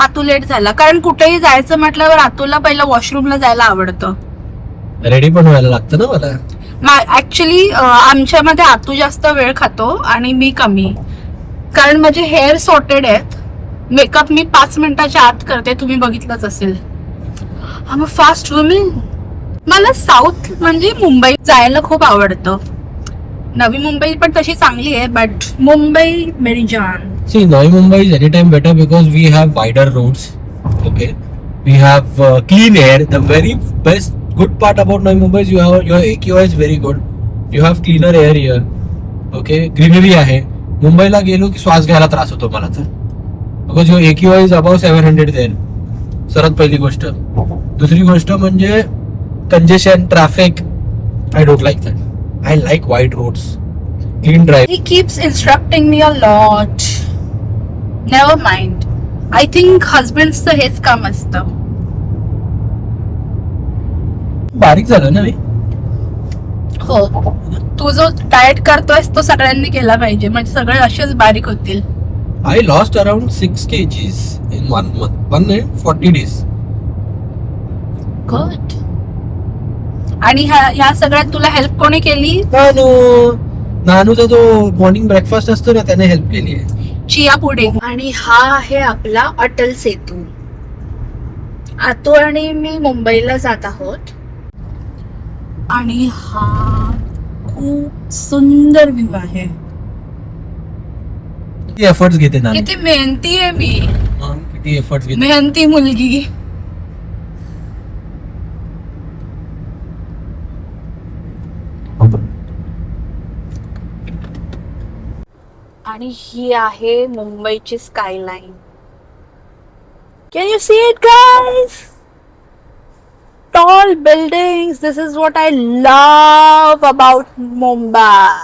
आतू late झाला, कारण कुठेही जायचं म्हटल्यावर आतूला पहिलं वॉशरूमला जायला आवडतं. रेडी पण व्हायला लागतं ना मला. ऍक्च्युली आमच्यामध्ये आतू जास्त वेळ खातो आणि मी कमी, कारण माझे हेअर सॉर्टेड आहेत. मेकअप मी 5 मिनिटाच्या आत करते, तुम्ही बघितलंच असेल. I am a fast woman. मला साऊथ म्हणजे मुंबईत जायला खूप आवडतं. नवी मुंबई पण तशी चांगली आहे, बट मुंबई मेरी जान. See, Navi Mumbai is anytime better because we have wider roads. Okay, we have clean air. The very best good part about Navi Mumbai is your AQI is very good. You have cleaner air here. Okay, greenery आहे. मुंबईला गेलो की श्वास घ्यायला त्रास होतो मला तर, because your AQI is above 700 there. सर्वात पहिली गोष्ट. दुसरी गोष्ट म्हणजे congestion, traffic. I don't like that. I like wide roads, clean drive. He keeps instructing me a lot. Never mind. I think husbandचं हेच काम असतं. बारीक झालं ना मी. हो, तू जो डाएट करतोयस तो सगळ्यांनी केला पाहिजे, म्हणजे सगळे असेच बारीक होतील. I lost around 6 kgs in 1 month. 40 days. Good. आणि ह्या सगळ्यात तुला हेल्प कोणी केली? नानूचा जो मॉर्निंग ब्रेकफास्ट असतो ना, त्याने हेल्प केली आहे. चिया पुडे. आणि हा आहे आपला अटल सेतू. आतू आणि मी मुंबईला जात आहोत. आणि हा खूप सुंदर व्ह्यू आहे. किती एफर्ट्स घेते नानू. किती मेहनती आहे मी. किती एफर्ट्स घेते. मेहनती मुलगी. आणि ही आहे मुंबईची skyline. Can you see it guys? Tall buildings. This is what I love about Mumbai.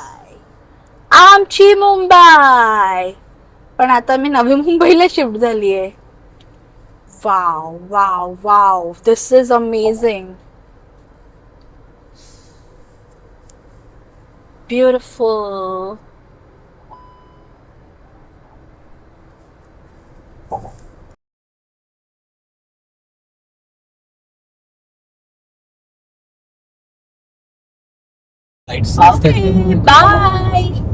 आमची मुंबई. पण आता मी नवी मुंबईला शिफ्ट झाली आहे. Wow wow wow, this is amazing. Beautiful. Lights. Okay, bye.